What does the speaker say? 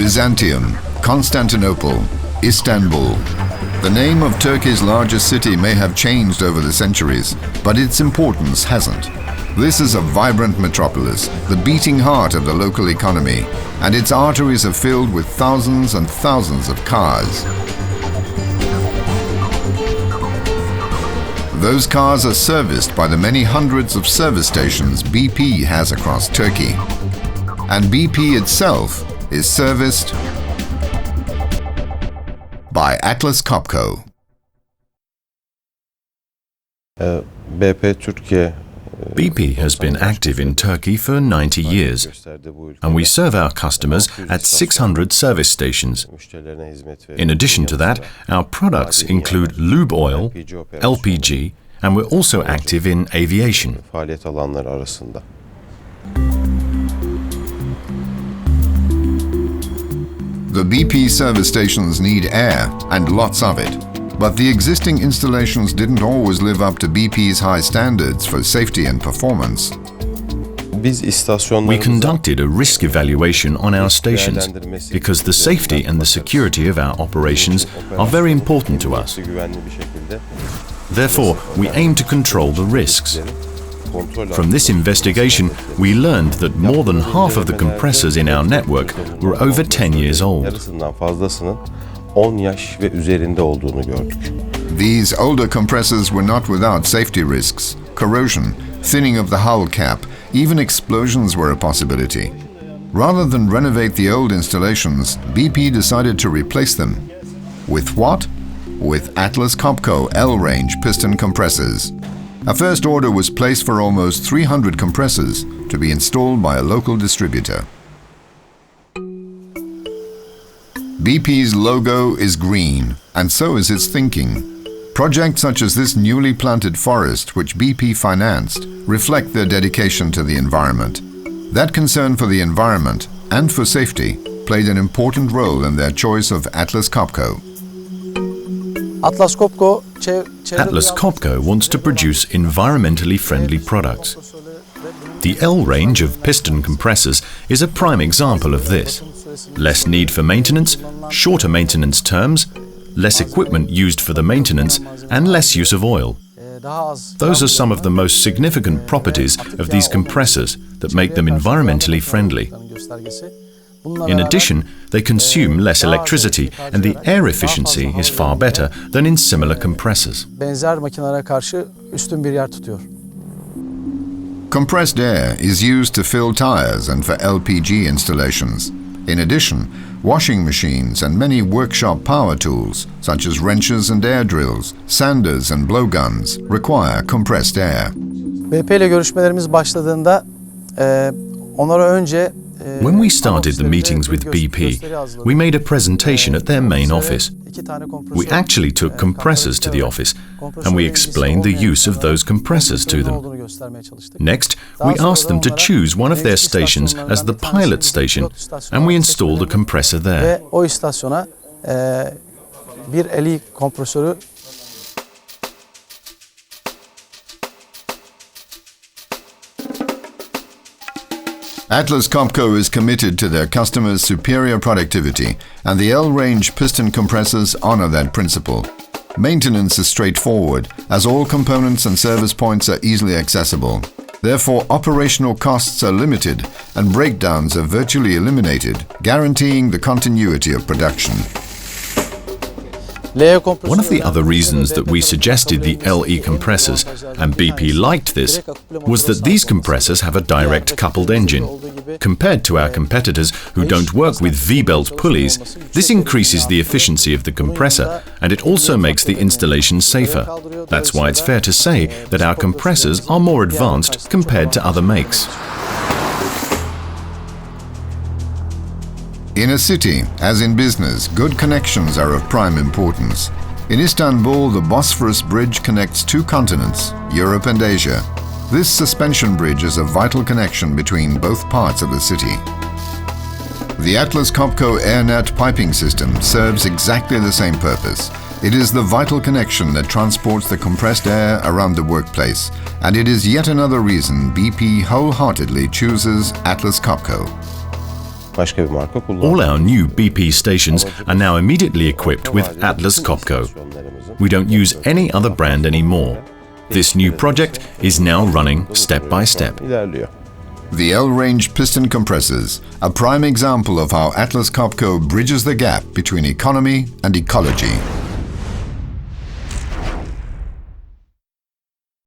Byzantium, Constantinople, Istanbul. The name of Turkey's largest city may have changed over the centuries, but its importance hasn't. This is a vibrant metropolis, the beating heart of the local economy, and its arteries are filled with thousands and thousands of cars. Those cars are serviced by the many hundreds of service stations BP has across Turkey. And BP itself is serviced by Atlas Copco. BP has been active in Turkey for 90 years, and we serve our customers at 600 service stations. In addition to that, our products include lube oil, LPG, and we're also active in aviation. The BP service stations need air, and lots of it. But the existing installations didn't always live up to BP's high standards for safety and performance. We conducted a risk evaluation on our stations because the safety and the security of our operations are very important to us. Therefore, we aim to control the risks. From this investigation, we learned that more than half of the compressors in our network were over 10 years old. These older compressors were not without safety risks. Corrosion, thinning of the hull cap, even explosions were a possibility. Rather than renovate the old installations, BP decided to replace them. With what? With Atlas Copco Lrange piston compressors. A first order was placed for almost 300 compressors to be installed by a local distributor. BP's logo is green, and so is its thinking. Projects such as this newly planted forest, which BP financed, reflect their dedication to the environment. That concern for the environment and for safety played an important role in their choice of Atlas Copco. Atlas Copco wants to produce environmentally friendly products. The L range of piston compressors is a prime example of this. Less need for maintenance, shorter maintenance terms, less equipment used for the maintenance, and less use of oil. Those are some of the most significant properties of these compressors that make them environmentally friendly. In addition, they consume less electricity, and the air efficiency is far better than in similar compressors. Compressed air is used to fill tires and for LPG installations. In addition, washing machines and many workshop power tools, such as wrenches and air drills, sanders and blowguns, require compressed air. When we started the meetings with BP, we made a presentation at their main office. We actually took compressors to the office, and we explained the use of those compressors to them. Next, we asked them to choose one of their stations as the pilot station, and we installed a compressor there. Atlas Copco is committed to their customers' superior productivity, and the L-range piston compressors honor that principle. Maintenance is straightforward, as all components and service points are easily accessible. Therefore, operational costs are limited and breakdowns are virtually eliminated, guaranteeing the continuity of production. One of the other reasons that we suggested the LE compressors, and BP liked this, was that these compressors have a direct coupled engine. Compared to our competitors who don't work with V-belt pulleys, this increases the efficiency of the compressor, and it also makes the installation safer. That's why it's fair to say that our compressors are more advanced compared to other makes. In a city, as in business, good connections are of prime importance. In Istanbul, the Bosphorus Bridge connects two continents, Europe and Asia. This suspension bridge is a vital connection between both parts of the city. The Atlas Copco AirNet piping system serves exactly the same purpose. It is the vital connection that transports the compressed air around the workplace, and it is yet another reason BP wholeheartedly chooses Atlas Copco. başka bir marka All kullanmıyoruz. our new BP stations are now immediately equipped with Atlas Copco. We don't use any other brand anymore. This new project is now running step by step. İlerliyor. The L-range piston compressors, a prime example of how Atlas Copco bridges the gap between economy and ecology.